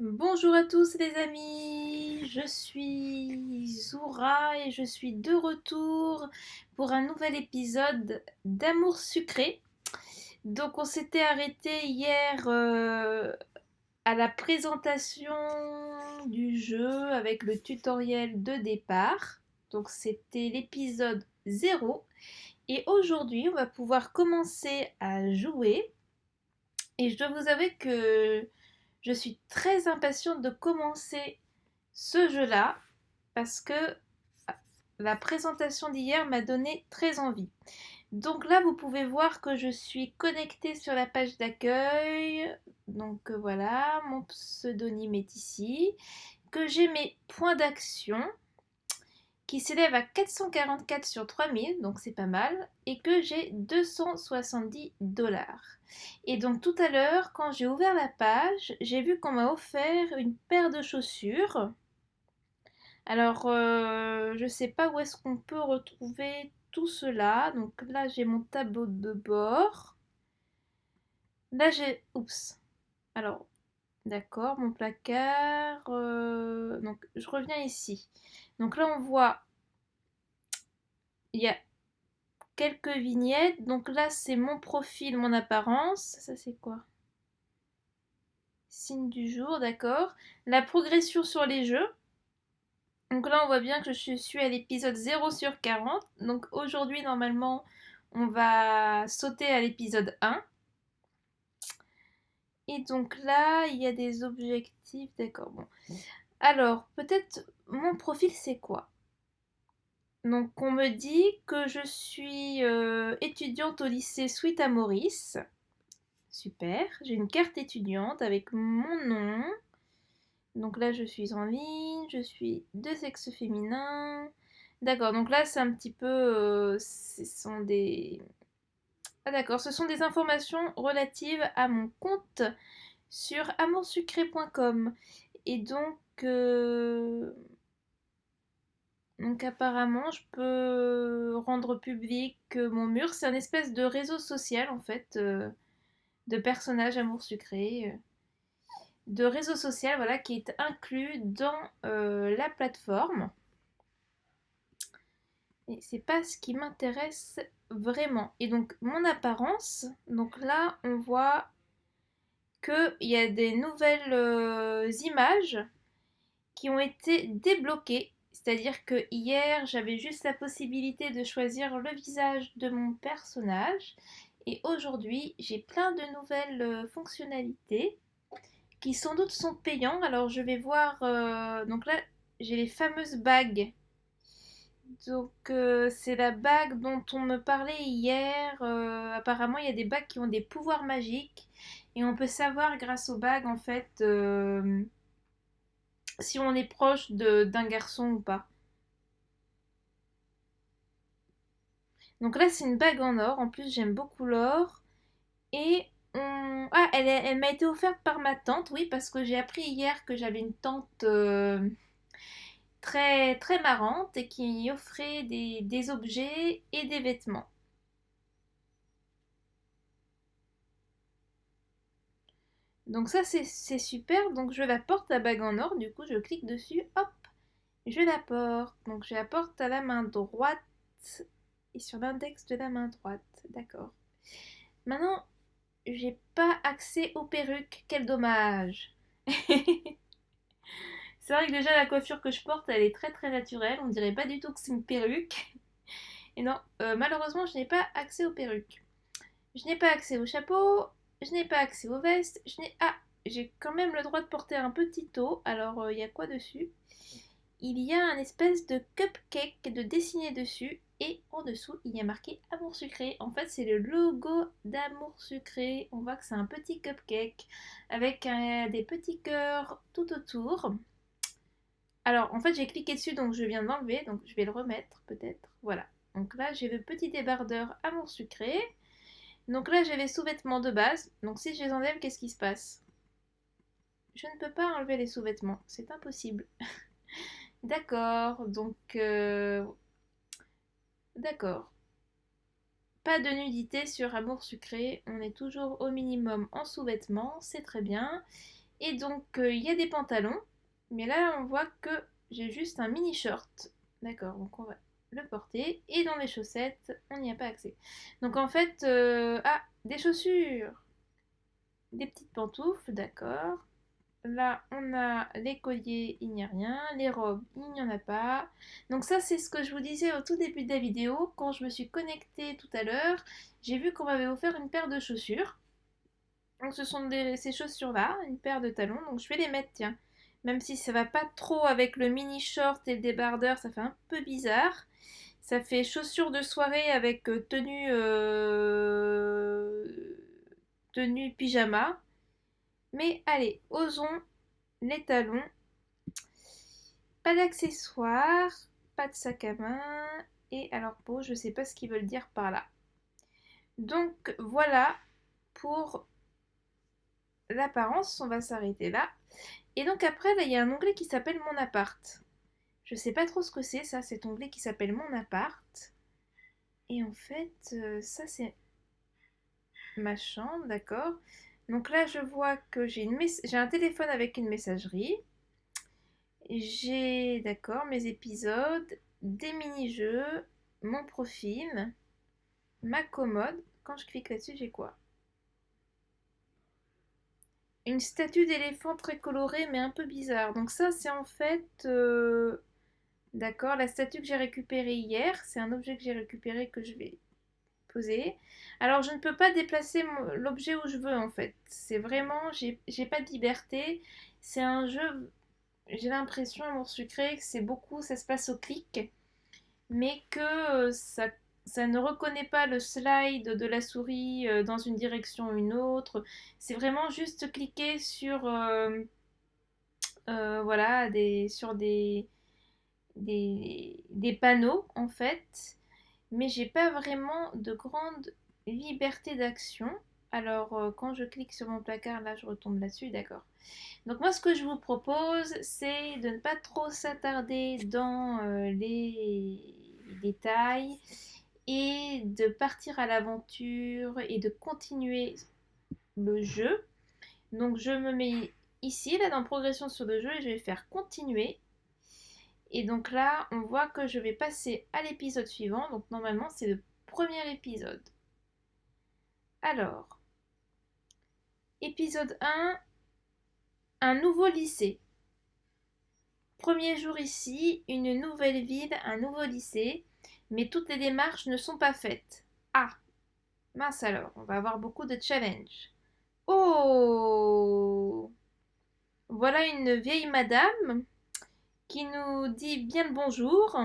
Bonjour à tous les amis, je suis Zoura et je suis de retour pour un nouvel épisode d'Amour sucré. Donc on s'était arrêté hier à la présentation du jeu avec le tutoriel de départ. Donc c'était l'épisode 0 et aujourd'hui on va pouvoir commencer à jouer et je dois vous avouer que je suis très impatiente de commencer ce jeu-là parce que la présentation d'hier m'a donné très envie. Donc là, vous pouvez voir que je suis connectée sur la page d'accueil. Donc voilà, mon pseudonyme est ici. Que j'ai mes points d'action qui s'élèvent à 444 sur 3000, donc c'est pas mal, et que j'ai 270 $. Et donc tout à l'heure, quand j'ai ouvert la page, j'ai vu qu'on m'a offert une paire de chaussures. Alors, je sais pas où est-ce qu'on peut retrouver tout cela. Donc là, j'ai mon tableau de bord. Là, j'ai... Oups. Alors, d'accord, mon placard. Donc, je reviens ici. Donc là, on voit, il y a quelques vignettes. Donc là, c'est mon profil, mon apparence. Ça, c'est quoi? Signe du jour, d'accord. La progression sur les jeux. Donc là, on voit bien que je suis à l'épisode 0 sur 40. Donc aujourd'hui, normalement, on va sauter à l'épisode 1. Et donc là, il y a des objectifs. D'accord, bon. Alors, peut-être mon profil, c'est quoi? Donc, on me dit que je suis étudiante au lycée Suite à Maurice. Super. J'ai une carte étudiante avec mon nom. Donc là, je suis en ligne. Je suis de sexe féminin. D'accord, donc là, c'est un petit peu... ce sont des... Ah d'accord, ce sont des informations relatives à mon compte sur amoursucré.com. Et donc apparemment, je peux rendre public mon mur. C'est un espèce de réseau social en fait, de personnages amour sucré, de réseau social voilà, qui est inclus dans la plateforme. Et c'est pas ce qui m'intéresse vraiment. Et donc mon apparence, donc là on voit qu'il y a des nouvelles images qui ont été débloquées. C'est-à-dire que hier, j'avais juste la possibilité de choisir le visage de mon personnage. Et aujourd'hui, j'ai plein de nouvelles fonctionnalités qui sans doute sont payantes. Alors je vais voir... donc là, j'ai les fameuses bagues. Donc c'est la bague dont on me parlait hier. Apparemment, il y a des bagues qui ont des pouvoirs magiques. Et on peut savoir grâce aux bagues, en fait, si on est proche d'un garçon ou pas. Donc là, c'est une bague en or. En plus, j'aime beaucoup l'or. Et ah, elle m'a été offerte par ma tante, oui, parce que j'ai appris hier que j'avais une tante très, très marrante et qui offrait des objets et des vêtements. Donc ça, c'est super. Donc je la porte, la bague en or. Du coup, je clique dessus. Hop, je la porte. Donc je la porte à la main droite et sur l'index de la main droite. D'accord. Maintenant, j'ai pas accès aux perruques. Quel dommage. C'est vrai que déjà la coiffure que je porte, elle est très très naturelle. On dirait pas du tout que c'est une perruque. Et non, malheureusement, je n'ai pas accès aux perruques. Je n'ai pas accès au chapeau. Je n'ai pas accès aux vestes. Ah, j'ai quand même le droit de porter un petit haut. Alors, il y a quoi dessus? Il y a un espèce de cupcake de dessiné dessus. Et en dessous, il y a marqué Amour sucré. En fait, c'est le logo d'Amour sucré. On voit que c'est un petit cupcake avec des petits cœurs tout autour. Alors, en fait, j'ai cliqué dessus, donc je viens de l'enlever, donc je vais le remettre peut-être. Voilà. Donc là, j'ai le petit débardeur Amour sucré. Donc là, j'ai les sous-vêtements de base. Donc si je les enlève, qu'est-ce qui se passe? Je ne peux pas enlever les sous-vêtements, c'est impossible. D'accord, donc... d'accord. Pas de nudité sur Amour sucré, on est toujours au minimum en sous-vêtements, c'est très bien. Et donc, il y a des pantalons. Mais là, on voit que j'ai juste un mini short. D'accord, donc on va le porter. Et dans les chaussettes, on n'y a pas accès. Donc en fait, ah, des chaussures. Des petites pantoufles, d'accord. Là, on a les colliers, il n'y a rien. Les robes, il n'y en a pas. Donc ça, c'est ce que je vous disais au tout début de la vidéo. Quand je me suis connectée tout à l'heure, j'ai vu qu'on m'avait offert une paire de chaussures. Donc ce sont ces chaussures-là, une paire de talons. Donc je vais les mettre, tiens. Même si ça va pas trop avec le mini short et le débardeur, ça fait un peu bizarre. Ça fait chaussures de soirée avec tenue pyjama. Mais allez, osons les talons. Pas d'accessoires, pas de sac à main. Et alors bon, je sais pas ce qu'ils veulent dire par là. Donc voilà pour l'apparence, on va s'arrêter là. Et donc après, là, il y a un onglet qui s'appelle Mon appart. Je sais pas trop ce que c'est, ça, cet onglet qui s'appelle Mon appart. Et en fait, ça, c'est ma chambre, d'accord. Donc là, je vois que j'ai un téléphone avec une messagerie. J'ai, d'accord, mes épisodes, des mini-jeux, mon profil, ma commode. Quand je clique là-dessus, j'ai quoi? Une statue d'éléphant très colorée mais un peu bizarre. Donc ça, c'est en fait... d'accord, la statue que j'ai récupérée hier. C'est un objet que j'ai récupéré que je vais poser. Alors, je ne peux pas déplacer l'objet où je veux en fait. C'est vraiment... J'ai pas de liberté. C'est un jeu... J'ai l'impression, mon sucré, que c'est beaucoup... Ça se passe au clic. Mais que ça ne reconnaît pas le slide de la souris dans une direction ou une autre. C'est vraiment juste cliquer sur, voilà, sur des panneaux en fait. Mais j'ai pas vraiment de grande liberté d'action. Alors, quand je clique sur mon placard, là, je retombe là-dessus, d'accord. Donc moi, ce que je vous propose, c'est de ne pas trop s'attarder dans les détails et de partir à l'aventure et de continuer le jeu. Donc je me mets ici, là, dans progression sur le jeu et je vais faire continuer. Et donc là, on voit que je vais passer à l'épisode suivant. Donc normalement, c'est le premier épisode. Alors, épisode 1, un nouveau lycée. Premier jour ici, une nouvelle ville, un nouveau lycée, mais toutes les démarches ne sont pas faites. Ah, mince alors, on va avoir beaucoup de challenges. Oh, voilà une vieille madame qui nous dit bien le bonjour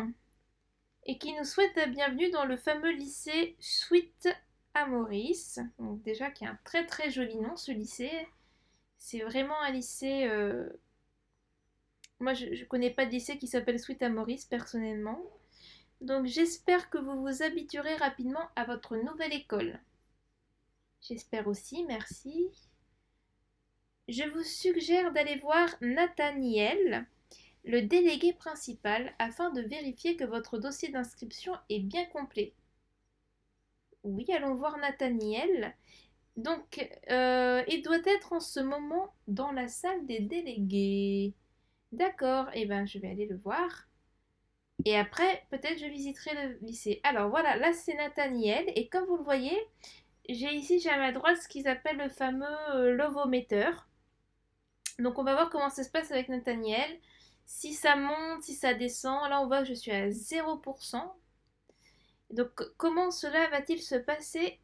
et qui nous souhaite la bienvenue dans le fameux lycée Sweet à Maurice. Donc déjà qui a un très très joli nom ce lycée. C'est vraiment un lycée... Moi je ne connais pas de lycée qui s'appelle Sweet à Maurice personnellement. Donc j'espère que vous vous habituerez rapidement à votre nouvelle école. J'espère aussi, merci. Je vous suggère d'aller voir Nathaniel, le délégué principal, afin de vérifier que votre dossier d'inscription est bien complet. Oui, allons voir Nathaniel. Donc, il doit être en ce moment dans la salle des délégués. D'accord, eh ben je vais aller le voir. Et après, peut-être je visiterai le lycée. Alors voilà, là c'est Nathaniel. Et comme vous le voyez, j'ai à ma droite ce qu'ils appellent le fameux lovomètre. Donc on va voir comment ça se passe avec Nathaniel. Si ça monte, si ça descend. Là on voit que je suis à 0%. Donc comment cela va-t-il se passer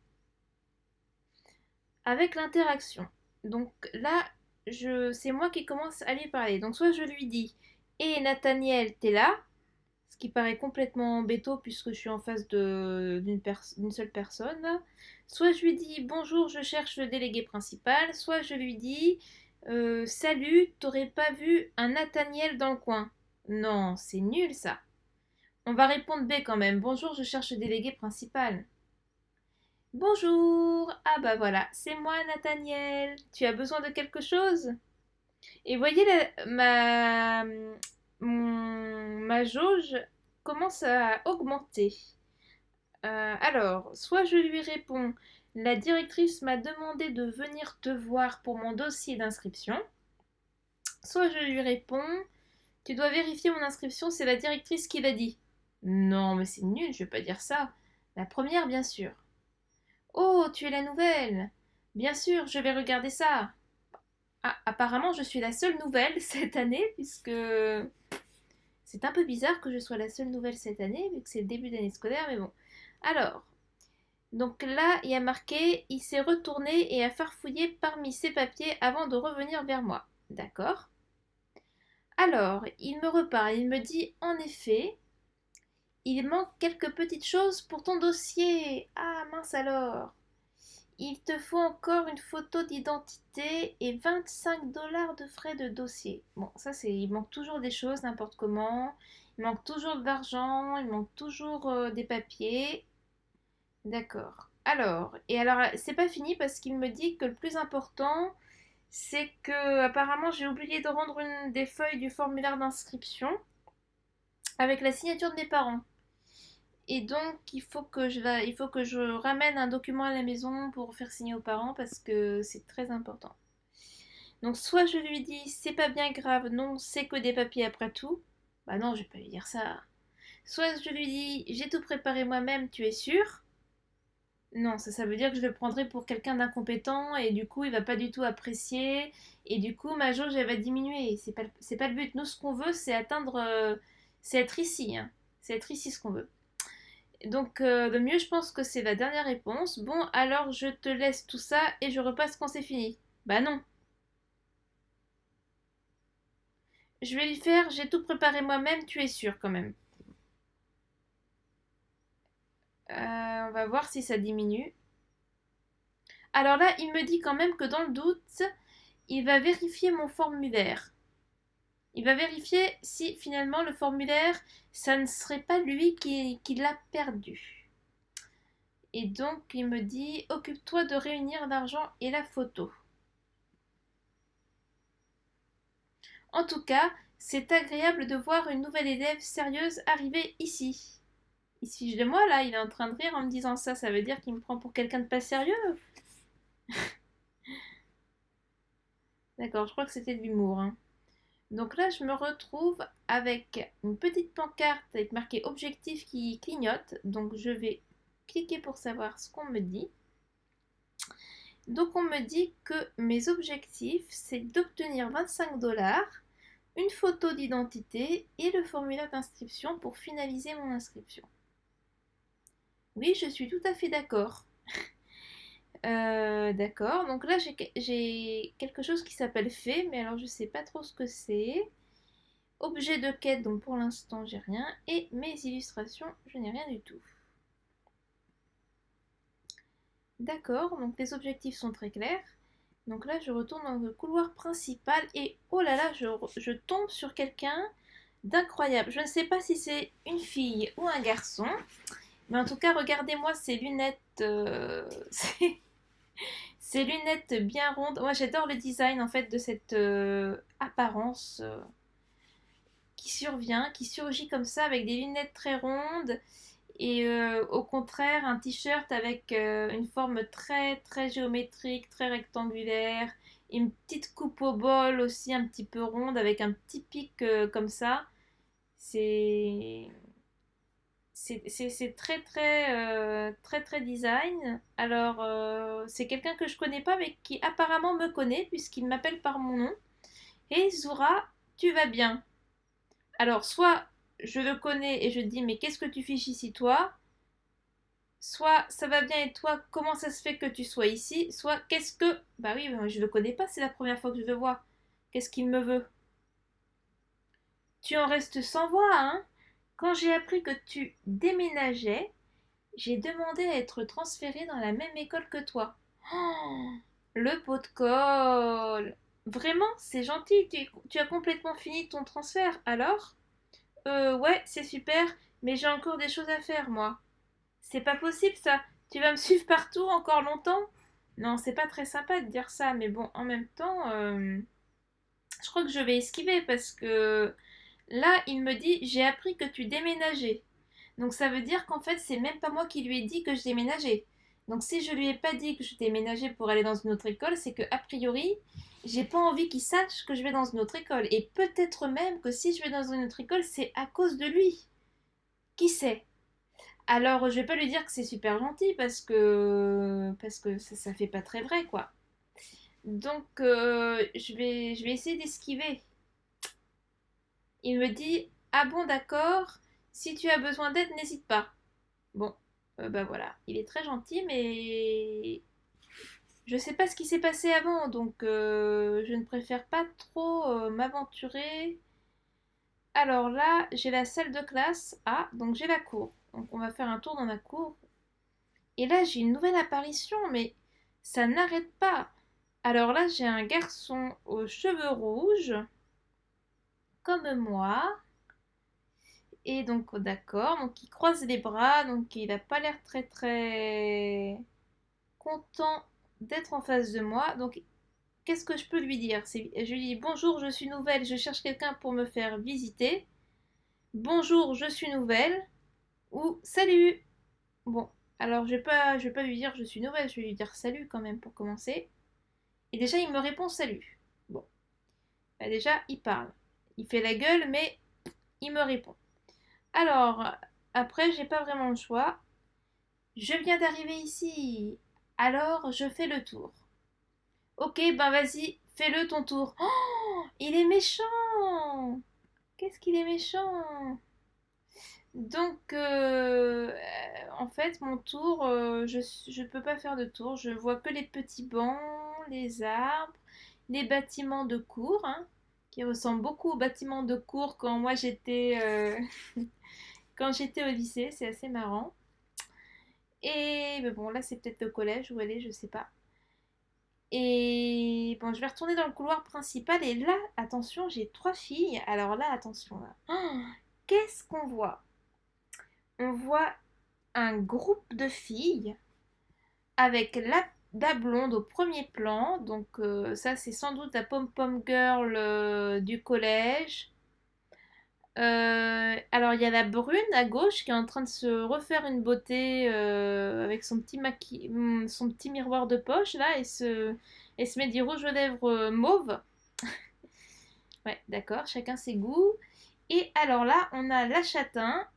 avec l'interaction? Donc là, c'est moi qui commence à lui parler. Donc soit je lui dis «Hé Nathaniel, t'es là?» Ce qui paraît complètement bêto puisque je suis en face d'une seule personne. Soit je lui dis «Bonjour, je cherche le délégué principal», soit je lui dis «Salut, t'aurais pas vu un Nathaniel dans le coin?» Non, c'est nul ça. On va répondre B quand même. «Bonjour, je cherche le délégué principal». Bonjour. Ah bah voilà, c'est moi Nathaniel. Tu as besoin de quelque chose? Et voyez, ma jauge commence à augmenter. Alors, soit je lui réponds, la directrice m'a demandé de venir te voir pour mon dossier d'inscription. Soit je lui réponds, tu dois vérifier mon inscription, c'est la directrice qui l'a dit. Non, mais c'est nul, je vais pas dire ça. La première, bien sûr. Oh, tu es la nouvelle. Bien sûr, je vais regarder ça. Ah, apparemment, je suis la seule nouvelle cette année, puisque c'est un peu bizarre que je sois la seule nouvelle cette année, vu que c'est le début d'année scolaire, mais bon. Alors, donc là, il y a marqué, il s'est retourné et a farfouillé parmi ses papiers avant de revenir vers moi. D'accord. Alors, il me reparle, il me dit, en effet, il manque quelques petites choses pour ton dossier. Ah mince alors. Il te faut encore une photo d'identité et 25 $ de frais de dossier. Bon, ça c'est. Il manque toujours des choses, n'importe comment. Il manque toujours de l'argent, il manque toujours des papiers. D'accord. Alors, c'est pas fini parce qu'il me dit que le plus important, c'est que apparemment j'ai oublié de rendre une des feuilles du formulaire d'inscription avec la signature de mes parents. Et donc, il faut que je ramène un document à la maison pour faire signer aux parents parce que c'est très important. Donc, soit je lui dis, c'est pas bien grave, non, c'est que des papiers après tout. Bah non, je vais pas lui dire ça. Soit je lui dis, j'ai tout préparé moi-même, tu es sûr? Non, ça veut dire que je le prendrai pour quelqu'un d'incompétent et du coup, il va pas du tout apprécier. Et du coup, ma jauge, elle va diminuer. C'est pas le but. Nous, ce qu'on veut, c'est atteindre. C'est être ici. Hein. C'est être ici ce qu'on veut. Donc le mieux je pense que c'est la dernière réponse. Bon alors je te laisse tout ça et je repasse quand c'est fini. Bah non. Je vais lui faire, j'ai tout préparé moi-même, tu es sûr quand même. On va voir si ça diminue. Alors là, il me dit quand même que dans le doute, il va vérifier mon formulaire. Il va vérifier si finalement le formulaire, ça ne serait pas lui qui l'a perdu. Et donc il me dit, occupe-toi de réunir l'argent et la photo. En tout cas, c'est agréable de voir une nouvelle élève sérieuse arriver ici. Il se fiche de moi là, il est en train de rire en me disant ça, ça veut dire qu'il me prend pour quelqu'un de pas sérieux. D'accord, je crois que c'était de l'humour. Hein. Donc là, je me retrouve avec une petite pancarte avec marqué objectif qui clignote. Donc je vais cliquer pour savoir ce qu'on me dit. Donc on me dit que mes objectifs, c'est d'obtenir 25 $, une photo d'identité et le formulaire d'inscription pour finaliser mon inscription. Oui, je suis tout à fait d'accord. D'accord, donc là j'ai quelque chose qui s'appelle fait, mais alors je sais pas trop ce que c'est. Objet de quête, donc pour l'instant j'ai rien. Et mes illustrations, je n'ai rien du tout. D'accord, donc les objectifs sont très clairs. Donc là je retourne dans le couloir principal et oh là là, je tombe sur quelqu'un d'incroyable. Je ne sais pas si c'est une fille ou un garçon, mais en tout cas regardez-moi ces lunettes. Ces lunettes bien rondes. Moi j'adore le design en fait de cette apparence qui surgit comme ça avec des lunettes très rondes et au contraire un t-shirt avec une forme très très géométrique, très rectangulaire, une petite coupe au bol aussi un petit peu ronde avec un petit pic comme ça. C'est c'est très très très très design. Alors c'est quelqu'un que je connais pas mais qui apparemment me connaît puisqu'il m'appelle par mon nom. Et Zoura, tu vas bien? Alors soit je le connais et je dis mais qu'est-ce que tu fiches ici toi? Soit ça va bien et toi comment ça se fait que tu sois ici? Soit qu'est-ce que bah oui je le connais pas c'est la première fois que je le vois. Qu'est-ce qu'il me veut? Tu en restes sans voix hein? Quand j'ai appris que tu déménageais, j'ai demandé à être transférée dans la même école que toi. Oh, le pot de colle. Vraiment, c'est gentil. Tu as complètement fini ton transfert, alors? Ouais, c'est super, mais j'ai encore des choses à faire, moi. C'est pas possible, ça. Tu vas me suivre partout encore longtemps? Non, c'est pas très sympa de dire ça, mais bon, en même temps, je crois que je vais esquiver parce que là, il me dit, j'ai appris que tu déménageais. Donc ça veut dire qu'en fait, c'est même pas moi qui lui ai dit que je déménageais. Donc si je lui ai pas dit que je déménageais pour aller dans une autre école, c'est que a priori, j'ai pas envie qu'il sache que je vais dans une autre école. Et peut-être même que si je vais dans une autre école, c'est à cause de lui. Qui sait? Alors je vais pas lui dire que c'est super gentil parce que ça fait pas très vrai quoi. Donc je vais essayer d'esquiver. Il me dit ah bon d'accord, si tu as besoin d'aide n'hésite pas. Bon, bah voilà, il est très gentil mais je sais pas ce qui s'est passé avant, donc je ne préfère pas trop m'aventurer. Alors là, j'ai la salle de classe. Ah, donc j'ai la cour. Donc on va faire un tour dans la cour. Et là, j'ai une nouvelle apparition, mais ça n'arrête pas. Alors là, j'ai un garçon aux cheveux rouges, comme moi. Et donc, d'accord, donc il croise les bras, donc il n'a pas l'air très très content d'être en face de moi. Donc qu'est-ce que je peux lui dire? Je lui dis bonjour, je suis nouvelle, je cherche quelqu'un pour me faire visiter. Bonjour, je suis nouvelle. Ou salut. Bon, alors je vais pas lui dire je suis nouvelle, je vais lui dire salut quand même pour commencer. Et déjà il me répond salut. Bon, bah déjà il parle. Il fait la gueule, mais il me répond. Alors, après j'ai pas vraiment le choix. Je viens d'arriver ici. Alors je fais le tour. Ok, ben vas-y, fais-le ton tour. Oh, il est méchant. Qu'est-ce qu'il est méchant. Donc, en fait, mon tour, je peux pas faire de tour. Je vois que les petits bancs, les arbres, les bâtiments de cour, hein, qui ressemblent beaucoup aux bâtiments de cour quand moi j'étais quand j'étais au lycée. C'est assez marrant. Et mais bon, là c'est peut-être le collège où elle est, je sais pas. Et bon, je vais retourner dans le couloir principal. Et là, attention, j'ai trois filles. Alors là, attention là. Oh, qu'est-ce qu'on voit? On voit un groupe de filles avec la blonde au premier plan. Donc ça, c'est sans doute la pom-pom girl du collège. Alors il y a la brune à gauche qui est en train de se refaire une beauté avec son petit miroir de poche là et se met du rouge aux lèvres mauve. Ouais, d'accord, chacun ses goûts. Et alors là, on a la châtain.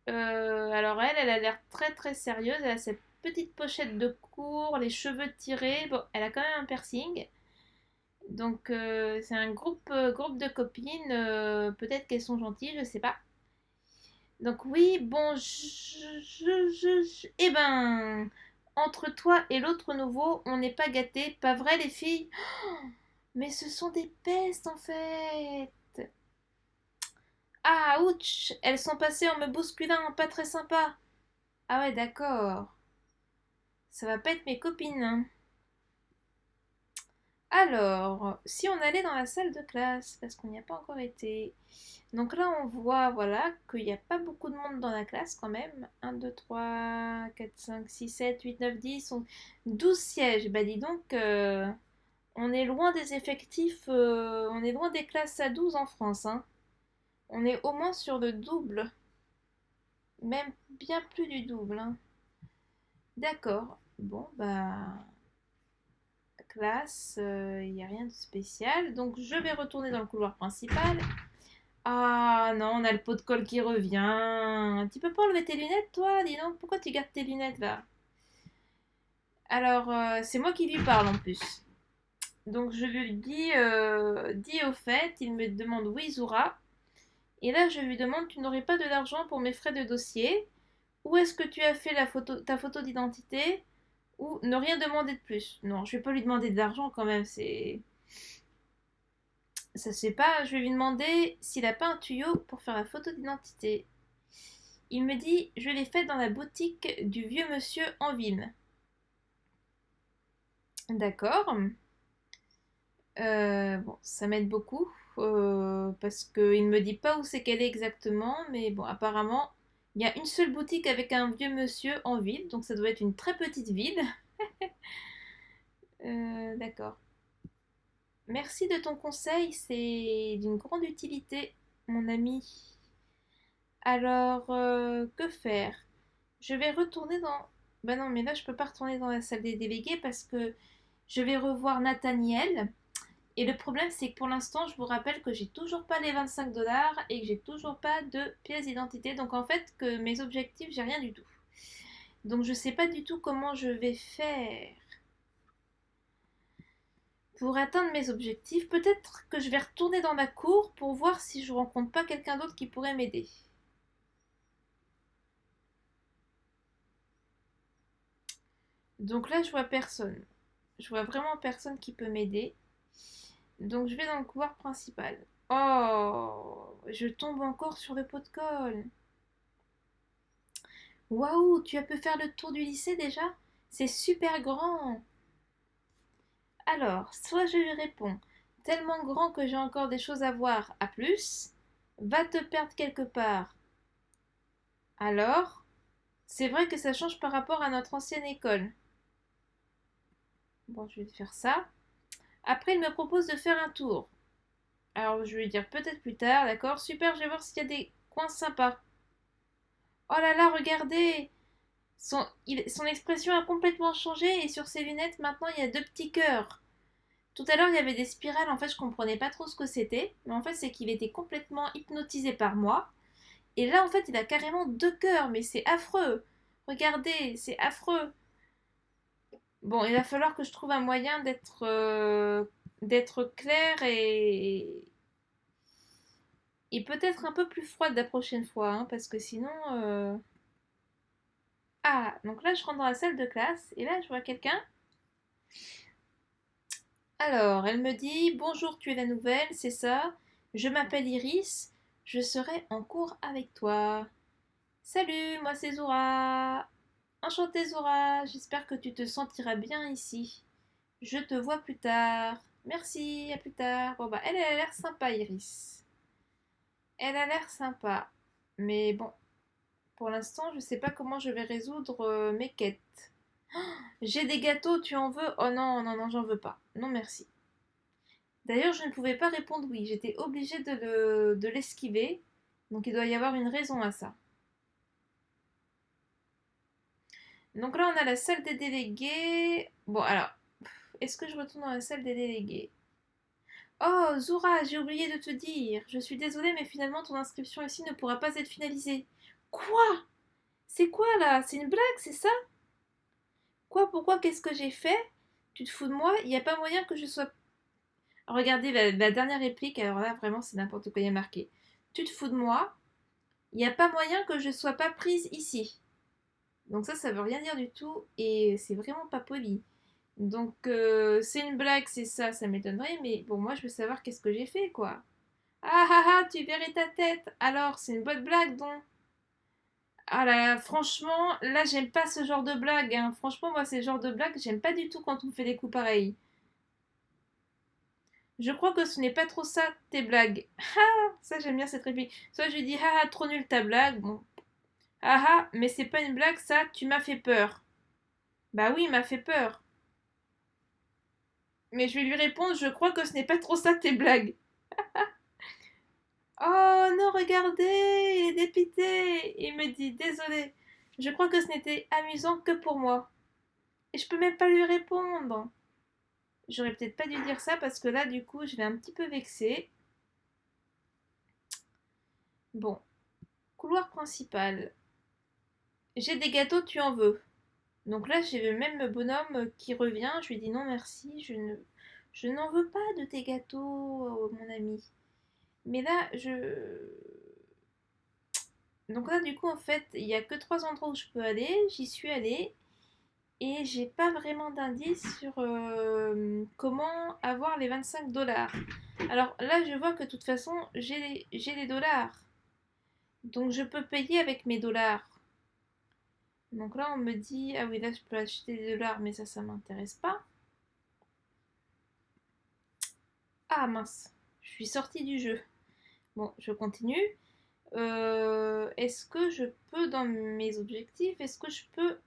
Alors elle a l'air très très sérieuse. Elle a cette petite pochette de cours, les cheveux tirés. Bon, elle a quand même un piercing. Donc c'est un groupe de copines. Peut-être qu'elles sont gentilles, je sais pas. Donc oui, bon, eh ben, entre toi et l'autre nouveau, on n'est pas gâtés, pas vrai les filles? Mais ce sont des pestes en fait. Ah, ouch, elles sont passées en me bousculant, pas très sympa. Ah ouais, d'accord. Ça va pas être mes copines, hein. Alors, si on allait dans la salle de classe, parce qu'on n'y a pas encore été. Donc là, on voit, voilà, qu'il n'y a pas beaucoup de monde dans la classe quand même. Un, 2, 3, 4, 5, 6, 7, 8, 9, 10, 12 sièges. Bah dis donc, on est loin des effectifs, on est loin des classes à 12 en France, hein. On est au moins sur le double, même bien plus du double, hein. D'accord. Bon, bah, classe, il n'y a rien de spécial. Donc je vais retourner dans le couloir principal. Ah non, on a le pot de colle qui revient. Tu peux pas enlever tes lunettes, toi? Dis donc, pourquoi tu gardes tes lunettes là? Alors, c'est moi qui lui parle en plus. Donc je lui dis au fait, il me demande oui, Zoura. Et là, je lui demande, tu n'aurais pas de l'argent pour mes frais de dossier? Où est-ce que tu as fait ta photo d'identité? Ou ne rien demander de plus? Non, je vais pas lui demander de l'argent quand même, ça se fait pas. Je vais lui demander s'il a pas un tuyau pour faire la photo d'identité. Il me dit, je l'ai faite dans la boutique du vieux monsieur en ville. D'accord. Bon, ça m'aide beaucoup. Parce qu'il ne me dit pas où c'est qu'elle est exactement. Mais bon, apparemment, il y a une seule boutique avec un vieux monsieur en ville. Donc ça doit être une très petite ville. D'accord. Merci de ton conseil. C'est d'une grande utilité, mon ami. Alors, que faire? Je vais retourner dans Bah non, mais là, je peux pas retourner dans la salle des délégués parce que je vais revoir Nathaniel. Et le problème, c'est que pour l'instant, je vous rappelle que j'ai toujours pas les 25 $ et que j'ai toujours pas de pièce d'identité. Donc en fait, que mes objectifs, j'ai rien du tout. Donc je sais pas du tout comment je vais faire pour atteindre mes objectifs. Peut-être que je vais retourner dans ma cour pour voir si je rencontre pas quelqu'un d'autre qui pourrait m'aider. Donc là, je vois personne. Je vois vraiment personne qui peut m'aider. Donc je vais dans le couloir principal. Oh, je tombe encore sur le pot de colle. Waouh, tu as pu faire le tour du lycée déjà? C'est super grand. Alors, soit je lui réponds, tellement grand que j'ai encore des choses à voir, à plus, va te perdre quelque part. Alors, c'est vrai que ça change par rapport à notre ancienne école. Bon, je vais faire ça. Après, il me propose de faire un tour. Alors, je vais lui dire peut-être plus tard, d'accord? Super, je vais voir s'il y a des coins sympas. Oh là là, regardez! Son expression a complètement changé et sur ses lunettes, maintenant, il y a deux petits cœurs. Tout à l'heure, il y avait des spirales, en fait, je comprenais pas trop ce que c'était, mais en fait, c'est qu'il était complètement hypnotisé par moi. Et là, en fait, il a carrément deux cœurs, mais c'est affreux. Regardez, c'est affreux. Bon, il va falloir que je trouve un moyen d'être clair et peut-être un peu plus froide la prochaine fois, hein, parce que sinon. Ah, donc là, je rentre dans la salle de classe et là, je vois quelqu'un. Alors, elle me dit bonjour, tu es la nouvelle, c'est ça. Je m'appelle Iris, je serai en cours avec toi. Salut, moi c'est Zora. Enchantée Zora, j'espère que tu te sentiras bien ici. Je te vois plus tard. Merci, à plus tard. Bon bah, elle a l'air sympa, Iris. Elle a l'air sympa. Mais bon, pour l'instant, je sais pas comment je vais résoudre mes quêtes. J'ai des gâteaux, tu en veux? Oh non, non, non, j'en veux pas. Non, merci. D'ailleurs, je ne pouvais pas répondre oui. J'étais obligée de l'esquiver. Donc il doit y avoir une raison à ça. Donc là, on a la salle des délégués. Bon, alors, est-ce que je retourne dans la salle des délégués? Oh, Zora, j'ai oublié de te dire. Je suis désolée, mais finalement, ton inscription ici ne pourra pas être finalisée. Quoi? C'est quoi là? C'est une blague, c'est ça? Quoi? Pourquoi? Qu'est-ce que j'ai fait? Tu te fous de moi? Il n'y a pas moyen que je sois. Regardez la dernière réplique, alors là, vraiment, c'est n'importe quoi, il y a marqué. Tu te fous de moi? Il n'y a pas moyen que je sois pas prise ici. Donc ça veut rien dire du tout et c'est vraiment pas poli. Donc c'est une blague, c'est ça, ça m'étonnerait, mais bon, moi je veux savoir qu'est-ce que j'ai fait, quoi. Ah ah ah, tu verrais ta tête. Alors, c'est une bonne blague, donc. Ah là, là, franchement, là j'aime pas ce genre de blague, hein. Franchement, moi, c'est le genre de blague, j'aime pas du tout quand on me fait des coups pareils. Je crois que ce n'est pas trop ça, tes blagues. Ah, ça j'aime bien cette réplique. Soit je lui dis, ah ah, trop nul ta blague, bon. Ah ah, mais c'est pas une blague, ça, tu m'as fait peur. Bah oui, il m'a fait peur. Mais je vais lui répondre, je crois que ce n'est pas trop ça tes blagues. Oh non, regardez, il est dépité. Il me dit, désolé, je crois que ce n'était amusant que pour moi. Et je peux même pas lui répondre. J'aurais peut-être pas dû dire ça parce que là, du coup, je vais un petit peu vexer. Bon, couloir principal. J'ai des gâteaux, tu en veux. Donc là, j'ai le même bonhomme qui revient. Je lui dis non merci, je n'en veux pas de tes gâteaux, mon ami. Mais là, donc là, du coup, en fait, il n'y a que trois endroits où je peux aller. J'y suis allée et j'ai pas vraiment d'indice sur comment avoir les 25 $. Alors là, je vois que de toute façon, j'ai les dollars. Donc je peux payer avec mes dollars. Donc là, on me dit, ah oui, là, je peux acheter des dollars, mais ça m'intéresse pas. Ah mince, je suis sortie du jeu. Bon, je continue. Est-ce que je peux, dans mes objectifs, est-ce que je peux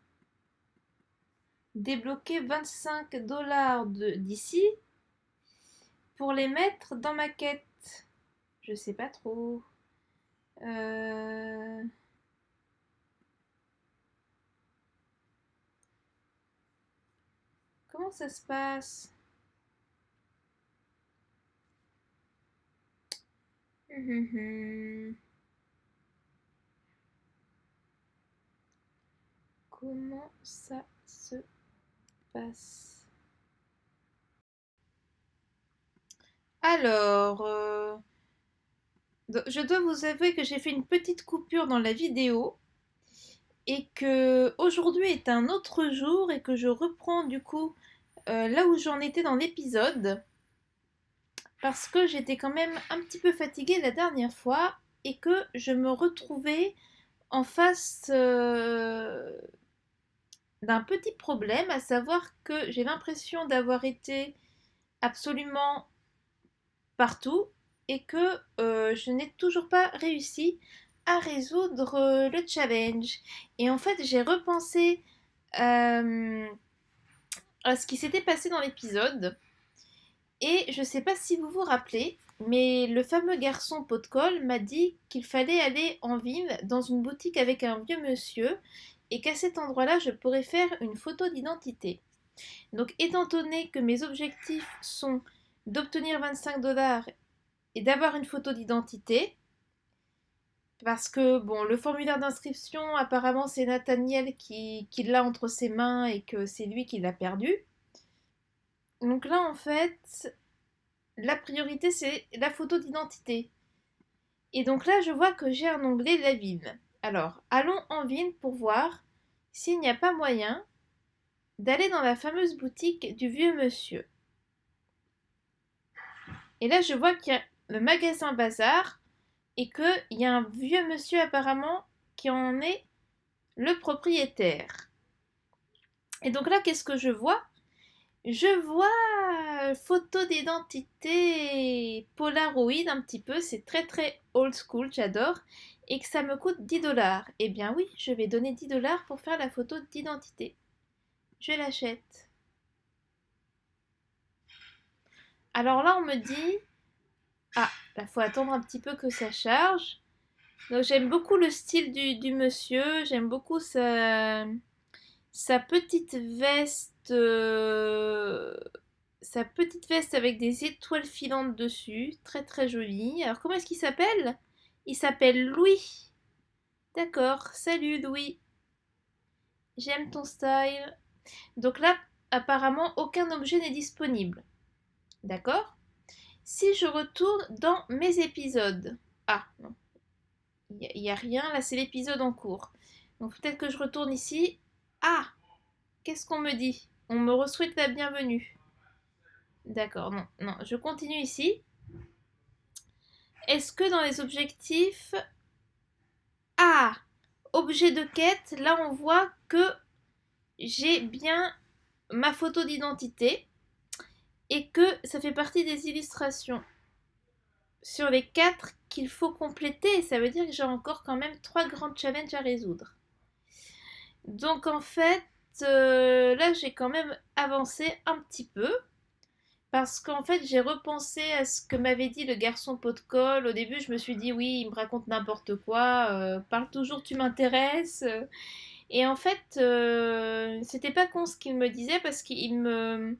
débloquer 25 $ d'ici pour les mettre dans ma quête? Je sais pas trop. Euh... comment ça se passe? Hum, hum. Comment ça se passe? Alors, je dois vous avouer que j'ai fait une petite coupure dans la vidéo et que aujourd'hui est un autre jour et que je reprends du coup là où j'en étais dans l'épisode parce que j'étais quand même un petit peu fatiguée la dernière fois et que je me retrouvais en face d'un petit problème, à savoir que j'ai l'impression d'avoir été absolument partout et que je n'ai toujours pas réussi à résoudre le challenge. Et en fait, j'ai repensé euh, à ce qui s'était passé dans l'épisode et je ne sais pas si vous vous rappelez, mais le fameux garçon pot de colle m'a dit qu'il fallait aller en ville dans une boutique avec un vieux monsieur et qu'à cet endroit-là, je pourrais faire une photo d'identité. Donc, étant donné que mes objectifs sont d'obtenir 25 $ et d'avoir une photo d'identité, parce que bon, le formulaire d'inscription, apparemment, c'est Nathaniel qui l'a entre ses mains et que c'est lui qui l'a perdu. Donc là, en fait, la priorité, c'est la photo d'identité. Et donc là, je vois que j'ai un onglet La Ville. Alors, allons en ville pour voir s'il n'y a pas moyen d'aller dans la fameuse boutique du vieux monsieur. Et là, je vois qu'il y a le magasin Bazar et qu'il y a un vieux monsieur apparemment qui en est le propriétaire. Et donc là, qu'est-ce que je vois? Je vois photo d'identité Polaroid un petit peu, c'est très très old school, j'adore, et que ça me coûte 10 $. Eh bien oui, je vais donner 10 $ pour faire la photo d'identité. Je l'achète. Alors là, on me dit, ah, il faut attendre un petit peu que ça charge. Donc j'aime beaucoup le style du monsieur, j'aime beaucoup sa petite veste, sa petite veste avec des étoiles filantes dessus, très très jolie. Alors comment est-ce qu'il s'appelle? Il s'appelle Louis. D'accord, salut Louis, j'aime ton style. Donc là, apparemment, aucun objet n'est disponible. D'accord? Si je retourne dans mes épisodes. Ah, non, il n'y a rien, là c'est l'épisode en cours. Donc peut-être que je retourne ici. Ah, qu'est-ce qu'on me dit? On me souhaite la bienvenue. D'accord, non, non, je continue ici. Est-ce que dans les objectifs... Ah, objet de quête, là on voit que j'ai bien ma photo d'identité et que ça fait partie des illustrations. Sur les 4 qu'il faut compléter, ça veut dire que j'ai encore quand même 3 grands challenges à résoudre. Donc en fait, là j'ai quand même avancé un petit peu. Parce qu'en fait, j'ai repensé à ce que m'avait dit le garçon pot de colle. Au début, je me suis dit, oui, il me raconte n'importe quoi. Parle toujours, tu m'intéresses. Et en fait, c'était pas con ce qu'il me disait parce il me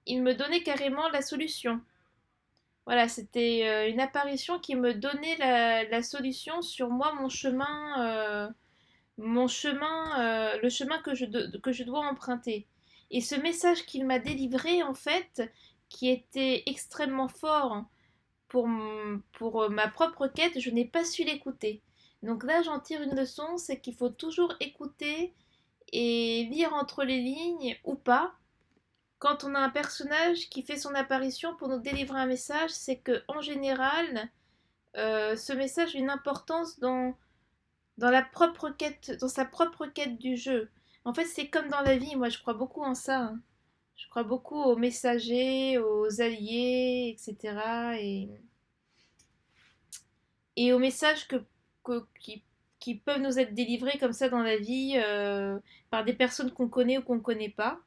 donnait carrément la solution. Voilà, c'était une apparition qui me donnait la solution sur moi, le chemin que je dois emprunter. Et ce message qu'il m'a délivré, en fait, qui était extrêmement fort pour ma propre quête, je n'ai pas su l'écouter. Donc là, j'en tire une leçon, c'est qu'il faut toujours écouter et lire entre les lignes ou pas. Quand on a un personnage qui fait son apparition pour nous délivrer un message, c'est que en général, ce message a une importance dans la propre quête, dans sa propre quête du jeu. En fait, c'est comme dans la vie, moi je crois beaucoup en ça, hein. Je crois beaucoup aux messagers, aux alliés, etc. Et aux messages qui peuvent nous être délivrés comme ça dans la vie par des personnes qu'on connaît ou qu'on ne connaît pas.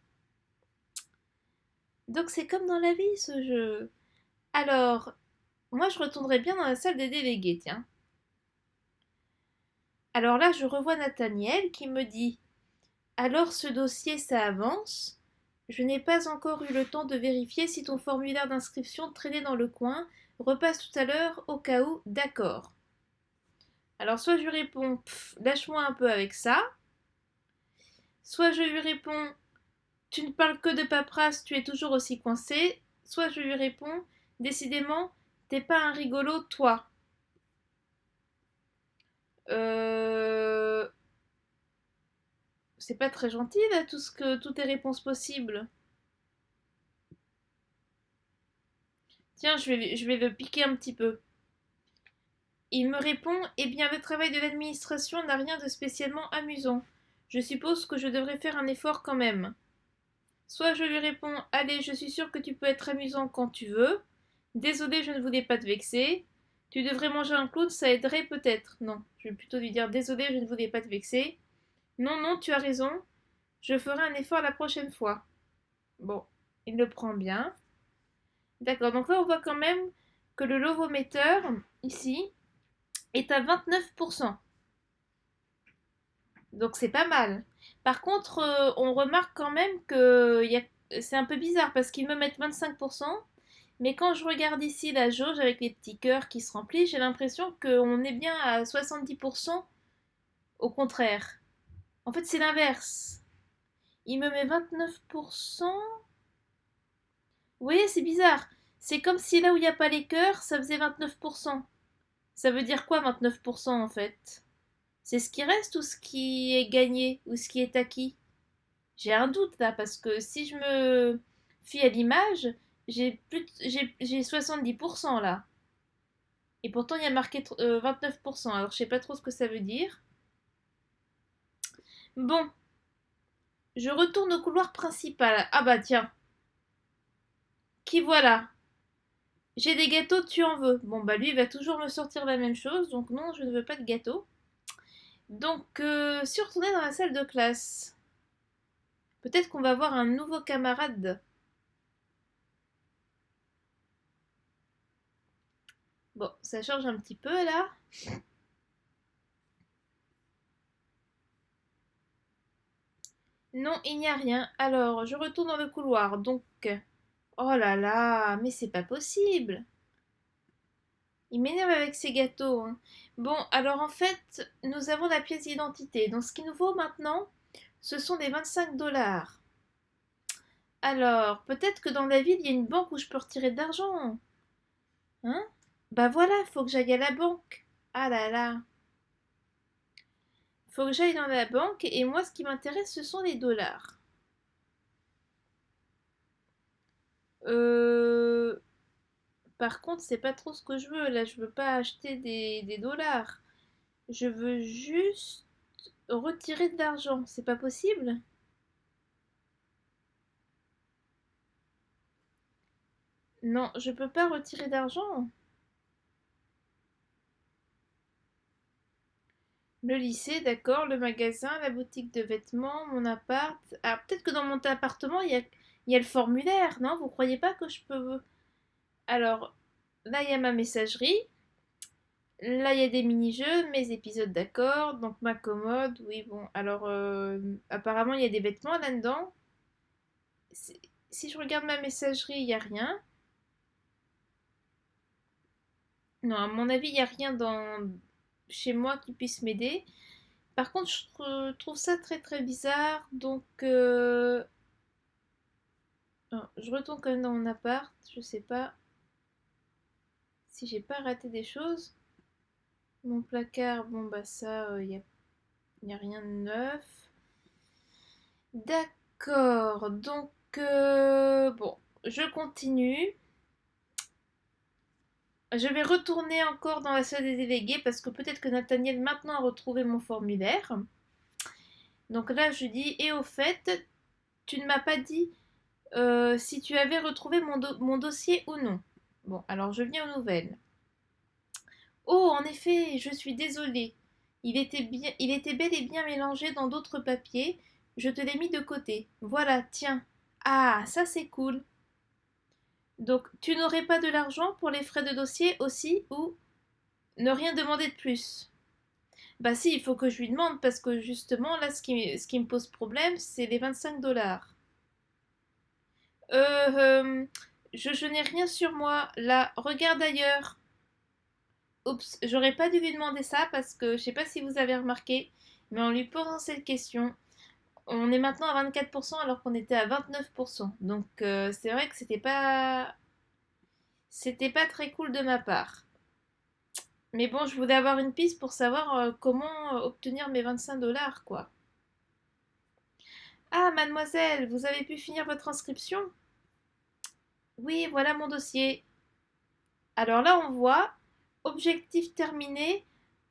Donc c'est comme dans la vie ce jeu. Alors, moi je retournerais bien dans la salle des délégués, tiens. Alors là, je revois Nathaniel qui me dit alors ce dossier, ça avance. Je n'ai pas encore eu le temps de vérifier si ton formulaire d'inscription traînait dans le coin. Repasse tout à l'heure au cas où, d'accord. Alors soit je lui réponds, lâche-moi un peu avec ça. Soit je lui réponds, tu ne parles que de paperasse, tu es toujours aussi coincé. Soit je lui réponds, décidément, t'es pas un rigolo, toi. Euh... C'est pas très gentil là, toutes tes réponses possibles. Tiens, je vais le piquer un petit peu. Il me répond, eh bien le travail de l'administration n'a rien de spécialement amusant. Je suppose que je devrais faire un effort quand même. Soit je lui réponds, allez, je suis sûre que tu peux être amusant quand tu veux. Désolé, je ne voulais pas te vexer. Tu devrais manger un clown, ça aiderait peut-être. Non, je vais plutôt lui dire, désolé, je ne voulais pas te vexer. Non, non, tu as raison. Je ferai un effort la prochaine fois. Bon, il le prend bien. D'accord, donc là on voit quand même que le lovomètre, ici, est à 29%. Donc c'est pas mal. Par contre, on remarque quand même que c'est un peu bizarre parce qu'ils me mettent 25%, mais quand je regarde ici la jauge avec les petits cœurs qui se remplissent, j'ai l'impression qu'on est bien à 70%. Au contraire. En fait, c'est l'inverse. Il me met 29%. Vous voyez, c'est bizarre. C'est comme si là où il n'y a pas les cœurs, ça faisait 29%. Ça veut dire quoi 29% en fait? C'est ce qui reste ou ce qui est gagné ou ce qui est acquis? J'ai un doute là parce que si je me fie à l'image, j'ai 70% là. Et pourtant il y a marqué 29%. Alors je sais pas trop ce que ça veut dire. Bon, je retourne au couloir principal. Ah bah tiens, qui voilà? J'ai des gâteaux, tu en veux. Bon bah lui il va toujours me sortir la même chose, donc non, je ne veux pas de gâteau. Donc, si on retournait dans la salle de classe, peut-être qu'on va voir un nouveau camarade. Bon, ça change un petit peu là. Non, il n'y a rien. Alors, je retourne dans le couloir. Donc, oh là là, mais c'est pas possible. Il m'énerve avec ses gâteaux, hein. Bon, alors en fait, nous avons la pièce d'identité. Donc, ce qu'il nous faut maintenant, ce sont des 25 $. Alors, peut-être que dans la ville, il y a une banque où je peux retirer de l'argent. Hein? Bah voilà, faut que j'aille à la banque. Ah là là. Faut que j'aille dans la banque et moi, ce qui m'intéresse, ce sont les dollars. Euh, Par contre, c'est pas trop ce que je veux. Là, je veux pas acheter des dollars. Je veux juste retirer de l'argent. C'est pas possible? Non, je peux pas retirer d'argent. Le lycée, d'accord, le magasin, la boutique de vêtements, mon appart. Ah, peut-être que dans mon appartement, il y a le formulaire, non? Vous croyez pas que je peux... Alors, là, il y a ma messagerie. Là, il y a des mini-jeux, mes épisodes d'accord, donc ma commode, oui, bon. Alors, apparemment, il y a des vêtements là-dedans. Si si je regarde ma messagerie, il n'y a rien. Non, à mon avis, il n'y a rien chez moi qui puisse m'aider. Par contre, trouve ça très très bizarre, donc je retourne quand même dans mon appart. Je sais pas si j'ai pas raté des choses. Mon placard, bon bah ça, y a rien de neuf. D'accord, donc bon, je continue. Je vais retourner encore dans la salle des délégués parce que peut-être que Nathaniel maintenant a retrouvé mon formulaire. Donc là, je dis, et au fait, tu ne m'as pas dit si tu avais retrouvé mon dossier ou non. Bon, alors je viens aux nouvelles. Oh, en effet, je suis désolée. Il était bel et bien mélangé dans d'autres papiers. Je te l'ai mis de côté. Voilà, tiens. Ah, ça c'est cool. Donc, tu n'aurais pas de l'argent pour les frais de dossier aussi ou ne rien demander de plus? Bah si, il faut que je lui demande parce que justement, là, ce qui me pose problème, c'est les 25 $. Euh, euh, je n'ai rien sur moi. Là, regarde ailleurs. Oups, j'aurais pas dû lui demander ça parce que je sais pas si vous avez remarqué, mais en lui posant cette question, on est maintenant à 24% alors qu'on était à 29%. Donc c'est vrai que c'était pas très cool de ma part. Mais bon, je voulais avoir une piste pour savoir comment obtenir mes 25 $, quoi. Ah, mademoiselle, vous avez pu finir votre inscription? Oui, voilà mon dossier. Alors là, on voit objectif terminé,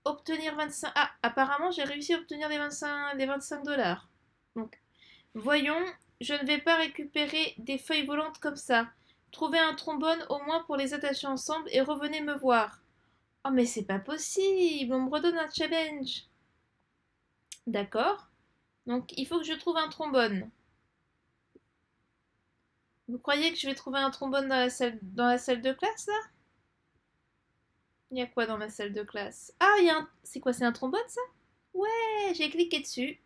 obtenir 25. Ah, apparemment, j'ai réussi à obtenir les 25 dollars. Donc, voyons, je ne vais pas récupérer des feuilles volantes comme ça. Trouvez un trombone au moins pour les attacher ensemble et revenez me voir. Oh, mais c'est pas possible, on me redonne un challenge. D'accord. Donc, il faut que je trouve un trombone. Vous croyez que je vais trouver un trombone dans la salle de classe, là? Il y a quoi dans ma salle de classe? Ah, il y a un... C'est quoi, c'est un trombone, ça? Ouais, j'ai cliqué dessus.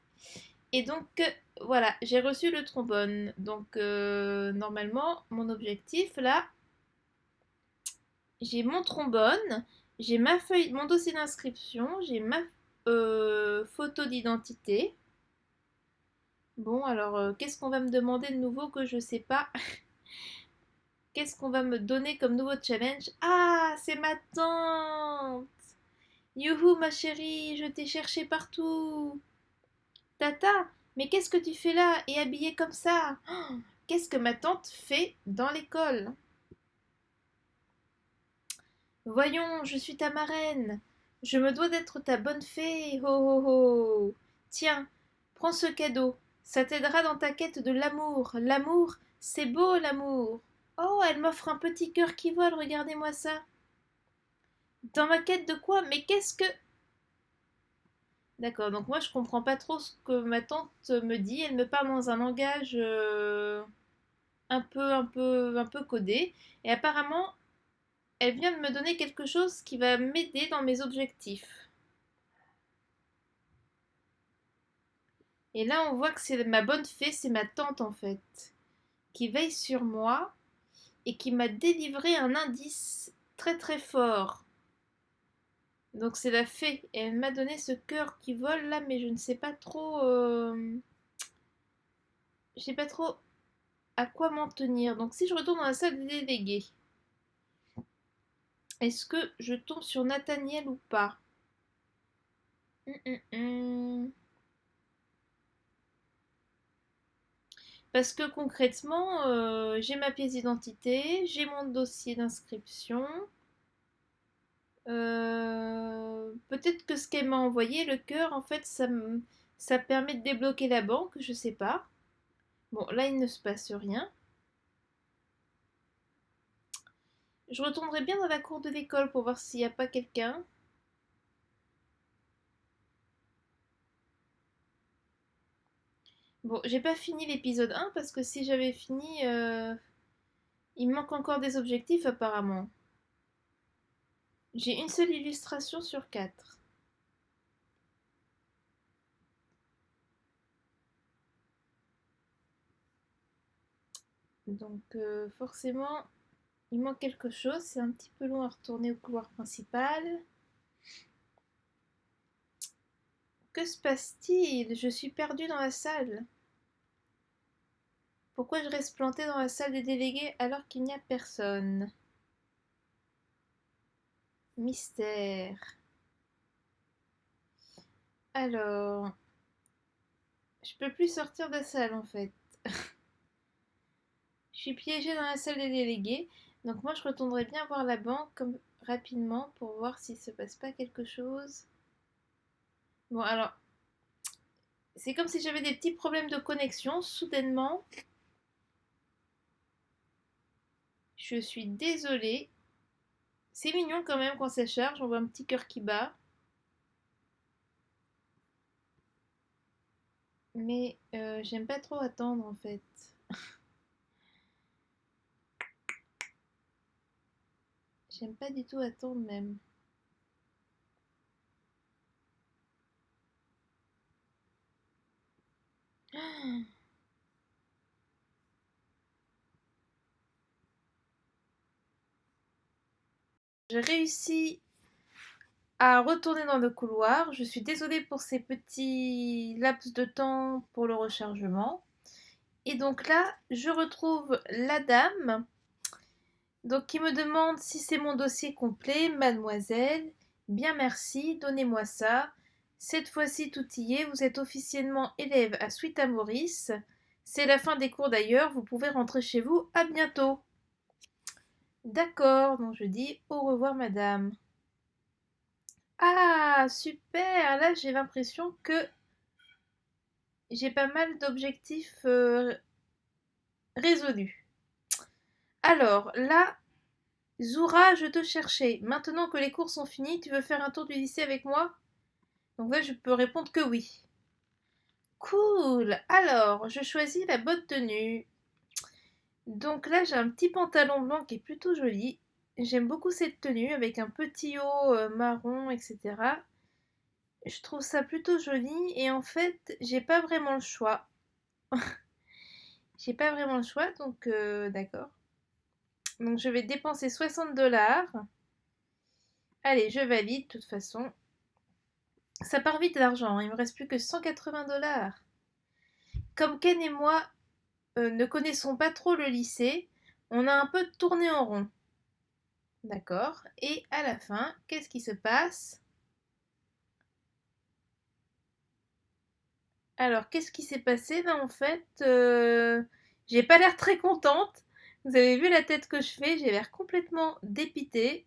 Et donc, voilà, j'ai reçu le trombone. Donc, normalement, mon objectif, là, j'ai mon trombone, j'ai ma feuille, mon dossier d'inscription, j'ai ma photo d'identité. Bon, alors, qu'est-ce qu'on va me demander de nouveau que je sais pas? Qu'est-ce qu'on va me donner comme nouveau challenge? Ah, c'est ma tante! Youhou, ma chérie, je t'ai cherché partout! Tata, mais qu'est-ce que tu fais là et habillée comme ça? Oh, qu'est-ce que ma tante fait dans l'école? Voyons, je suis ta marraine. Je me dois d'être ta bonne fée. Ho ho ho. Tiens, prends ce cadeau. Ça t'aidera dans ta quête de l'amour. L'amour, c'est beau l'amour. Oh, elle m'offre un petit cœur qui vole, regardez-moi ça. Dans ma quête de quoi? Mais qu'est-ce que... D'accord, donc moi je comprends pas trop ce que ma tante me dit. Elle me parle dans un langage un peu codé. Et apparemment, elle vient de me donner quelque chose qui va m'aider dans mes objectifs. Et là, on voit que c'est ma bonne fée, c'est ma tante en fait, qui veille sur moi et qui m'a délivré un indice très très fort. Donc c'est la fée. Et elle m'a donné ce cœur qui vole là, mais je ne sais pas trop... je sais pas trop à quoi m'en tenir. Donc si je retourne dans la salle des délégués, est-ce que je tombe sur Nathaniel ou pas? Hum, hum, hum. Parce que concrètement, j'ai ma pièce d'identité, j'ai mon dossier d'inscription. Peut-être que ce qu'elle m'a envoyé, le cœur, en fait, ça permet de débloquer la banque, je sais pas. Bon, là, il ne se passe rien. Je retournerai bien dans la cour de l'école pour voir s'il n'y a pas quelqu'un. Bon, j'ai pas fini l'épisode 1 parce que si j'avais fini, il me manque encore des objectifs apparemment. J'ai une seule illustration sur 4. Donc forcément, il manque quelque chose. C'est un petit peu long à retourner au couloir principal. Que se passe-t-il? Je suis perdue dans la salle. Pourquoi je reste plantée dans la salle des délégués alors qu'il n'y a personne? Mystère. Alors, je peux plus sortir de la salle en fait. Je suis piégée dans la salle des délégués. Donc moi je retournerai bien voir la banque comme rapidement pour voir s'il se passe pas quelque chose. Bon alors, c'est comme si j'avais des petits problèmes de connexion. Soudainement, je suis désolée. C'est mignon quand même quand ça charge. On voit un petit cœur qui bat. Mais j'aime pas trop attendre en fait. J'aime pas du tout attendre même. J'ai réussi à retourner dans le couloir. Je suis désolée pour ces petits laps de temps pour le rechargement. Et donc là, je retrouve la dame donc qui me demande si c'est mon dossier complet. Mademoiselle, bien merci, donnez-moi ça. Cette fois-ci, tout y est, vous êtes officiellement élève à Suite à Maurice. C'est la fin des cours d'ailleurs, vous pouvez rentrer chez vous, à bientôt. D'accord, donc je dis au revoir madame. Ah, super, là j'ai l'impression que j'ai pas mal d'objectifs résolus. Alors là, Zoura, je te cherchais. Maintenant que les cours sont finis, tu veux faire un tour du lycée avec moi? Donc là, je peux répondre que oui. Cool. Alors, je choisis la bonne tenue. Donc là, j'ai un petit pantalon blanc qui est plutôt joli. J'aime beaucoup cette tenue avec un petit haut marron, etc. Je trouve ça plutôt joli et en fait, j'ai pas vraiment le choix. J'ai pas vraiment le choix, donc d'accord. Donc je vais dépenser 60 $. Allez, je valide de toute façon. Ça part vite l'argent, il me reste plus que 180 $. Comme Ken et moi ne connaissons pas trop le lycée, on a un peu tourné en rond. D'accord. Et à la fin, qu'est-ce qui se passe? Alors, qu'est-ce qui s'est passé là en fait? J'ai pas l'air très contente. Vous avez vu la tête que je fais? J'ai l'air complètement dépitée.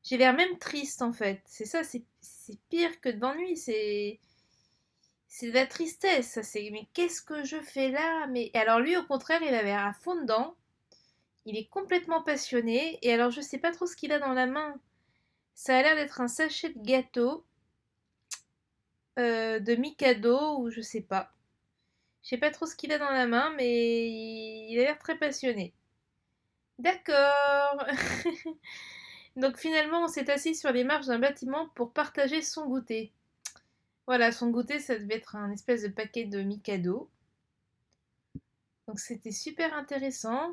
J'ai l'air même triste en fait. C'est ça, c'est pire que de l'ennui. C'est de la tristesse. Ça, c'est mais qu'est-ce que je fais là? Mais alors lui, au contraire, il a l'air à fond dedans. Il est complètement passionné. Et alors, je sais pas trop ce qu'il a dans la main. Ça a l'air d'être un sachet de gâteau, de Mikado ou je sais pas. Je sais pas trop ce qu'il a dans la main, mais il a l'air très passionné. D'accord. Donc finalement, on s'est assis sur les marches d'un bâtiment pour partager son goûter. Voilà, son goûter, ça devait être un espèce de paquet de Mikado. Donc c'était super intéressant.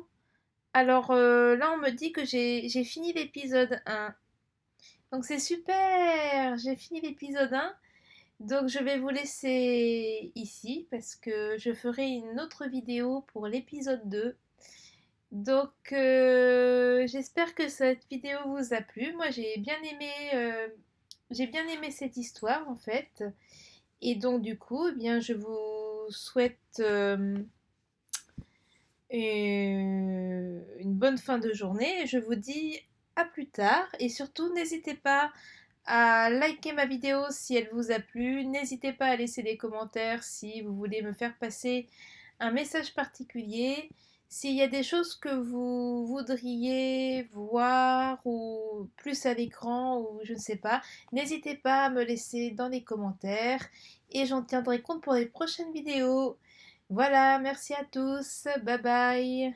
Alors là, on me dit que j'ai fini l'épisode 1. Donc c'est super, j'ai fini l'épisode 1. Donc je vais vous laisser ici parce que je ferai une autre vidéo pour l'épisode 2. Donc j'espère que cette vidéo vous a plu. Moi j'ai bien aimé cette histoire en fait. Et donc du coup, eh bien, je vous souhaite une bonne fin de journée. Je vous dis à plus tard et surtout n'hésitez pas à liker ma vidéo si elle vous a plu. N'hésitez pas à laisser des commentaires si vous voulez me faire passer un message particulier. S'il y a des choses que vous voudriez voir ou plus à l'écran ou je ne sais pas, n'hésitez pas à me laisser dans les commentaires et j'en tiendrai compte pour les prochaines vidéos. Voilà, merci à tous, bye bye.